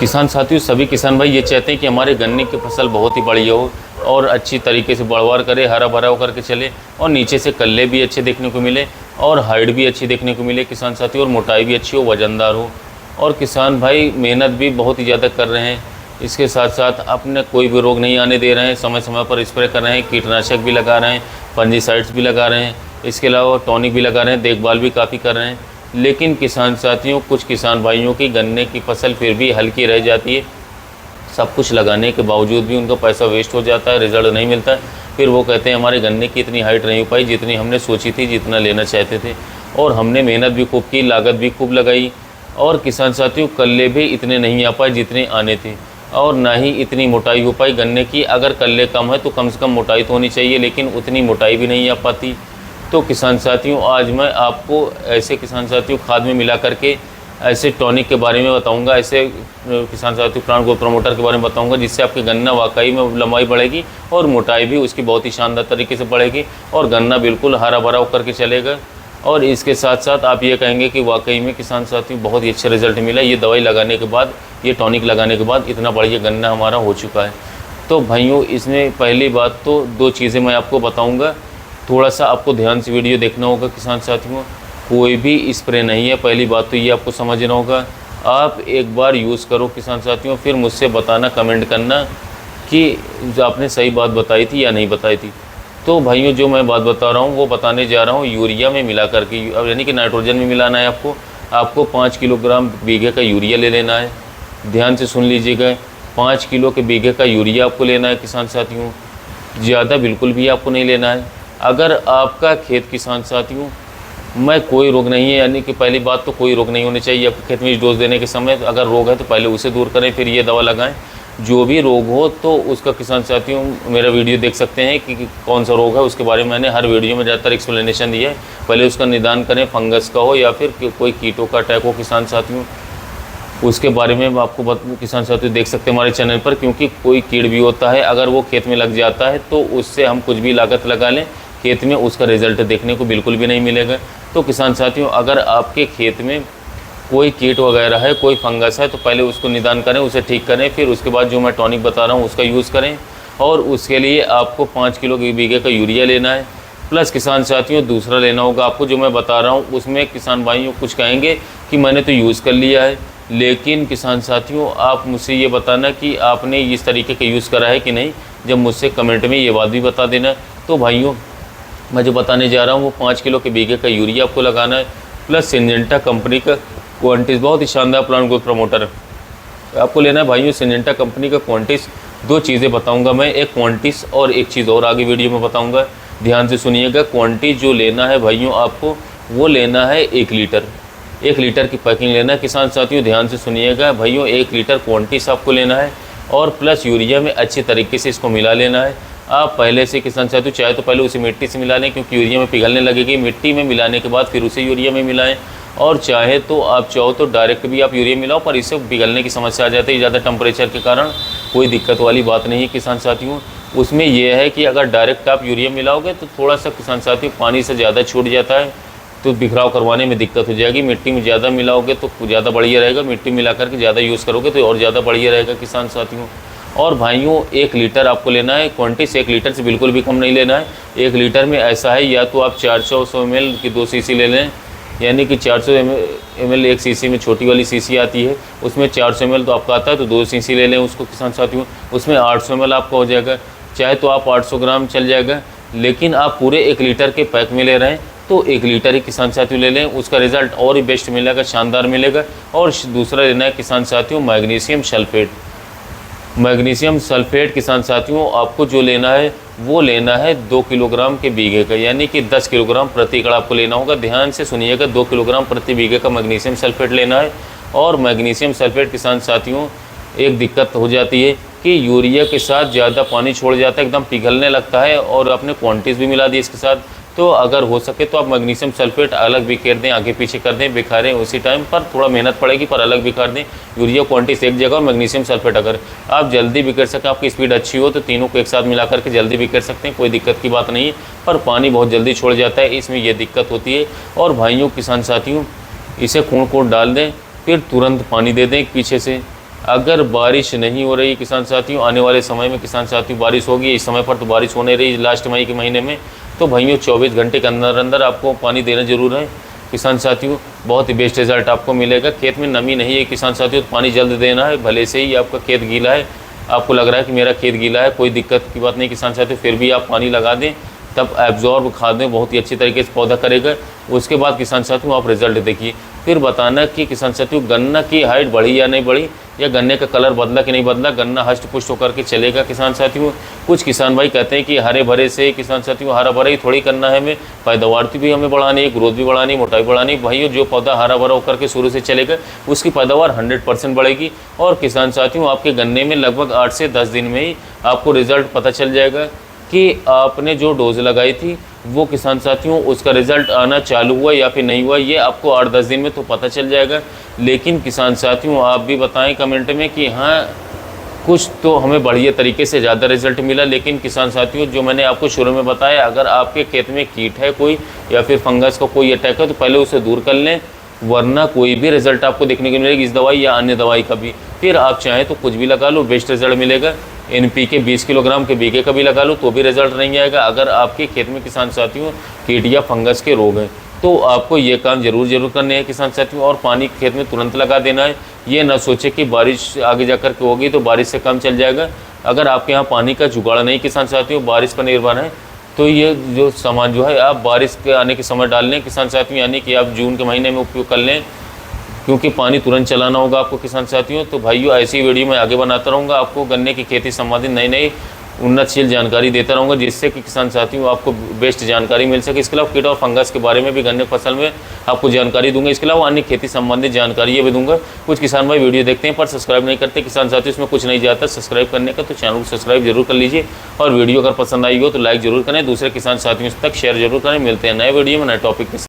किसान साथियों, सभी किसान भाई ये चाहते हैं कि हमारे गन्ने की फसल बहुत ही बढ़िया हो और अच्छी तरीके से बढ़वार करे, हरा भरा होकर के चले और नीचे से कल्ले भी अच्छे देखने को मिले और हाइट भी अच्छी देखने को मिले किसान साथियों, और मोटाई भी अच्छी हो, वजनदार हो। और किसान भाई मेहनत भी बहुत ही ज़्यादा कर रहे हैं। इसके साथ साथ अपने कोई भी रोग नहीं आने दे रहे हैं, समय समय पर स्प्रे कर रहे हैं, कीटनाशक भी लगा रहे हैं, फंजीसाइड्स भी लगा रहे हैं, इसके अलावा टॉनिक भी लगा रहे हैं, देखभाल भी काफ़ी कर रहे हैं। लेकिन किसान साथियों, कुछ किसान भाइयों की गन्ने की फसल फिर भी हल्की रह जाती है। सब कुछ लगाने के बावजूद भी उनका पैसा वेस्ट हो जाता है, रिजल्ट नहीं मिलता है। फिर वो कहते हैं हमारे गन्ने की इतनी हाइट नहीं हो पाई जितनी हमने सोची थी, जितना लेना चाहते थे। और हमने मेहनत भी खूब की, लागत भी खूब लगाई, और किसान साथियों कल्ले भी इतने नहीं आ पाए जितने आने थे, और ना ही इतनी मोटाई हो पाई गन्ने की। अगर कल्ले कम है तो कम से कम मोटाई तो होनी चाहिए, लेकिन उतनी मोटाई भी नहीं आ पाती। तो किसान साथियों, आज मैं आपको ऐसे किसान साथियों खाद में मिला करके ऐसे टॉनिक के बारे में बताऊंगा, ऐसे किसान साथियों प्लांट ग्रोथ प्रमोटर के बारे में बताऊंगा, जिससे आपकी गन्ना वाकई में लंबाई बढ़ेगी और मोटाई भी उसकी बहुत ही शानदार तरीके से बढ़ेगी और गन्ना बिल्कुल हरा भरा होकर के चलेगा। और इसके साथ साथ आप ये कहेंगे कि वाकई में किसान साथियों बहुत ही अच्छा रिजल्ट मिला, ये दवाई लगाने के बाद, ये टॉनिक लगाने के बाद इतना बढ़िया गन्ना हमारा हो चुका है। तो भाइयों, इसमें पहली बात तो दो चीज़ें मैं आपको बताऊँगा, थोड़ा सा आपको ध्यान से वीडियो देखना होगा किसान साथियों। कोई भी स्प्रे नहीं है, पहली बात तो ये आपको समझना होगा। आप एक बार यूज़ करो किसान साथियों, फिर मुझसे बताना, कमेंट करना कि जो आपने सही बात बताई थी या नहीं बताई थी। तो भाइयों, जो मैं बात बता रहा हूँ वो बताने जा रहा हूँ यूरिया में मिला करके, अब यानी कि नाइट्रोजन में मिलाना है आपको 5 किलोग्राम बीघे का यूरिया ले लेना है। ध्यान से सुन लीजिएगा, 5 किलो के बीघे का यूरिया आपको लेना है किसान साथियों, ज़्यादा बिल्कुल भी आपको नहीं लेना है। अगर आपका खेत किसान साथियों में कोई रोग नहीं है, यानी कि पहली बात तो कोई रोग नहीं होने चाहिए आपके खेत में इस डोज देने के समय। अगर रोग है तो पहले उसे दूर करें, फिर ये दवा लगाएं। जो भी रोग हो तो उसका किसान साथियों मेरा वीडियो देख सकते हैं कि कौन सा रोग है, उसके बारे में मैंने हर वीडियो में ज़्यादातर एक्सप्लेनेशन दिया है। पहले उसका निदान करें, फंगस का हो या फिर कोई कीटों का अटैक हो किसान साथियों, उसके बारे में आपको किसान साथियों देख सकते हैं हमारे चैनल पर। क्योंकि कोई कीड़ भी होता है, अगर वो खेत में लग जाता है तो उससे हम कुछ भी लागत लगा लें, खेत में उसका रिजल्ट देखने को बिल्कुल भी नहीं मिलेगा। तो किसान साथियों, अगर आपके खेत में कोई कीट वगैरह है, कोई फंगस है, तो पहले उसको निदान करें, उसे ठीक करें, फिर उसके बाद जो मैं टॉनिक बता रहा हूँ उसका यूज़ करें। और उसके लिए आपको 5 किलो के बीघे का यूरिया लेना है। प्लस किसान साथियों दूसरा लेना होगा आपको, जो मैं बता रहा हूँ उसमें किसान भाइयों कुछ कहेंगे कि मैंने तो यूज़ कर लिया है, लेकिन किसान साथियों आप मुझसे ये बताना कि आपने इस तरीके का यूज़ करा है कि नहीं। जब मुझसे कमेंट में ये बात भी बता देना। तो भाइयों, मैं जो बताने जा रहा हूँ वो 5 किलो के बीघे का यूरिया आपको लगाना है, प्लस सिंजेंटा कंपनी का क्वांटिस, बहुत ही शानदार प्लांट ग्रोथ प्रमोटर है आपको लेना है भाइयों, सिंजेंटा कंपनी का क्वांटिस। दो चीज़ें बताऊंगा मैं, एक क्वांटिस और एक चीज़ और आगे वीडियो में बताऊंगा, ध्यान से सुनिएगा। क्वांटिस जो लेना है भाइयों आपको, वो लेना है 1 लीटर, 1 लीटर की पैकिंग लेना है किसान साथियों। ध्यान से सुनिएगा भाइयों, 1 लीटर क्वांटिस आपको लेना है और प्लस यूरिया में अच्छे तरीके से इसको मिला लेना है। आप पहले से किसान साथियों चाहे तो पहले उसे मिट्टी से मिला लें, क्योंकि यूरिया में पिघलने लगेगी। मिट्टी में मिलाने के बाद फिर उसे यूरिया में मिलाएं, और चाहे तो आप चाहो तो डायरेक्ट भी आप यूरिया मिलाओ, पर इससे पिघलने की समस्या आ जाती है ज़्यादा टेम्परेचर के कारण। कोई दिक्कत वाली बात नहीं है किसान साथियों। उसमें यह है कि अगर डायरेक्ट आप यूरिया मिलाओगे तो थोड़ा सा किसान साथियों पानी से ज़्यादा छूट जाता है, तो बिखराव करवाने में दिक्कत हो जाएगी। मिट्टी में ज़्यादा मिलाओगे तो ज़्यादा बढ़िया रहेगा, मिट्टी मिला करके ज़्यादा यूज़ करोगे तो और ज़्यादा बढ़िया रहेगा किसान साथियों। और भाइयों 1 लीटर आपको लेना है क्वांटिस, 1 लीटर से बिल्कुल भी कम नहीं लेना है। 1 लीटर में ऐसा है, या तो आप 400 ml की 2 सीसी ले लें, यानी कि 400 ml 1 सीसी में छोटी वाली सीसी आती है, उसमें 400 ml तो आपका आता है, तो 2 सीसी ले लें उसको किसान साथियों। उसमें 800 ml आपका हो जाएगा, चाहे तो आप 800 ग्राम चल जाएगा, लेकिन आप पूरे 1 लीटर के पैक में ले रहे हैं तो 1 लीटर ही किसान साथियों ले लें, उसका रिज़ल्ट और ही बेस्ट मिलेगा, शानदार मिलेगा। और दूसरा लेना है किसान साथियों मैग्नीशियम सल्फेट। मैग्नीशियम सल्फेट किसान साथियों आपको जो लेना है वो लेना है 2 किलोग्राम के बीघे का, यानी कि 10 किलोग्राम प्रति एकड़ आपको लेना होगा। ध्यान से सुनिएगा, 2 किलोग्राम प्रति बीघे का मैग्नीशियम सल्फेट लेना है। और मैग्नीशियम सल्फेट किसान साथियों एक दिक्कत हो जाती है कि यूरिया के साथ ज़्यादा पानी छोड़ जाता है, एकदम पिघलने लगता है, और आपने क्वांटिस भी मिला दी इसके साथ। तो अगर हो सके तो आप मैग्नीशियम सल्फेट अलग बिखेर दें, आगे पीछे कर दें, बिखारें उसी टाइम पर, थोड़ा मेहनत पड़ेगी पर अलग बिखार दें। यूरिया क्वांटिस एक जगह और मैग्नीशियम सल्फेट अगर आप जल्दी बिखेर सकें, आपकी स्पीड अच्छी हो तो तीनों को एक साथ मिला करके जल्दी बिखेर सकते हैं, कोई दिक्कत की बात नहीं है। पर पानी बहुत जल्दी छोड़ जाता है, इसमें यह दिक्कत होती है। और भाइयों किसान साथियों, इसे कूट कूट डाल दें, फिर तुरंत पानी दे दें पीछे से, अगर बारिश नहीं हो रही किसान साथियों, आने वाले समय में किसान साथियों बारिश होगी, इस समय पर तो बारिश होने रही लास्ट मई के महीने में, तो भाइयों 24 घंटे के अंदर अंदर आपको पानी देना जरूर है किसान साथियों। बहुत ही बेस्ट रिजल्ट आपको मिलेगा। खेत में नमी नहीं है किसान साथियों, तो पानी जल्द देना है। भले से ही आपका खेत गीला है, आपको लग रहा है कि मेरा खेत गीला है, कोई दिक्कत की बात नहीं किसान साथियों, फिर भी आप पानी लगा दें, तब एब्जॉर्ब खादें बहुत ही अच्छी तरीके से पौधा करेगा। उसके बाद किसान साथियों आप रिजल्ट देखिए, फिर बताना कि किसान साथियों गन्ना की हाइट बढ़ी या नहीं बढ़ी, या गन्ने का कलर बदला कि नहीं बदला, गन्ना हष्ट पुष्ट होकर के चलेगा किसान साथियों। कुछ किसान भाई कहते हैं कि हरे भरे से किसान साथियों हरा भरा ही थोड़ी करना है, हमें पैदावार भी हमें बढ़ानी है, ग्रोथ भी बढ़ानी, मोटाई बढ़ानी। भाइयों जो पौधा हरा भरा होकर के शुरू से चलेगा उसकी पैदावार 100% बढ़ेगी। और किसान साथियों आपके गन्ने में लगभग 8 से 10 दिन में ही आपको रिजल्ट पता चल जाएगा कि आपने जो डोज लगाई थी वो किसान साथियों उसका रिज़ल्ट आना चालू हुआ या फिर नहीं हुआ, ये आपको 8-10 दिन में तो पता चल जाएगा। लेकिन किसान साथियों आप भी बताएं कमेंट में कि हाँ कुछ तो हमें बढ़िया तरीके से ज़्यादा रिजल्ट मिला। लेकिन किसान साथियों जो मैंने आपको शुरू में बताया, अगर आपके खेत में कीट है कोई या फिर फंगस का कोई अटैक है तो पहले उसे दूर कर लें, वरना कोई भी रिजल्ट आपको देखने को मिलेगी इस दवाई या अन्य दवाई का भी। फिर आप चाहें तो कुछ भी लगा लो, बेस्ट रिजल्ट मिलेगा। NPK 20 किलोग्राम के बीघे का भी लगा लो तो भी रिजल्ट नहीं आएगा। अगर आपके खेत में किसान साथियों कीट या फंगस के रोग हैं तो आपको ये काम जरूर करने हैं किसान साथियों। और पानी खेत में तुरंत लगा देना है, ये ना सोचे कि बारिश आगे जाकर के होगी तो बारिश से काम चल जाएगा। अगर आपके यहाँ पानी का जुगाड़ नहीं किसान साथियों, बारिश पर निर्भर है, तो ये जो सामान जो है आप बारिश के आने के समय डाल लें किसान साथियों, यानी कि आप जून के महीने में उपयोग कर लें, क्योंकि पानी तुरंत चलाना होगा आपको किसान साथियों। तो भाइयों ऐसी वीडियो मैं आगे बनाता रहूँगा, आपको गन्ने की खेती संबंधित नई उन्नतशील जानकारी देता रहूँगा, जिससे कि किसान साथियों आपको बेस्ट जानकारी मिल सके। इसके अलावा कीट और फंगस के बारे में भी गन्ने फसल में आपको जानकारी दूंगा। इसके अलावा अन्य खेती संबंधित जानकारी ये भी दूंगा। कुछ किसान भाई वीडियो देखते हैं पर सब्सक्राइब नहीं करते किसान साथियों, इसमें कुछ नहीं जाता सब्सक्राइब करने का, तो चैनल को सब्सक्राइब जरूर कर लीजिए। और वीडियो अगर पसंद आई हो तो लाइक जरूर करें, दूसरे किसान साथियों तक शेयर जरूर करें। मिलते हैं नए वीडियो में नए टॉपिक के साथ।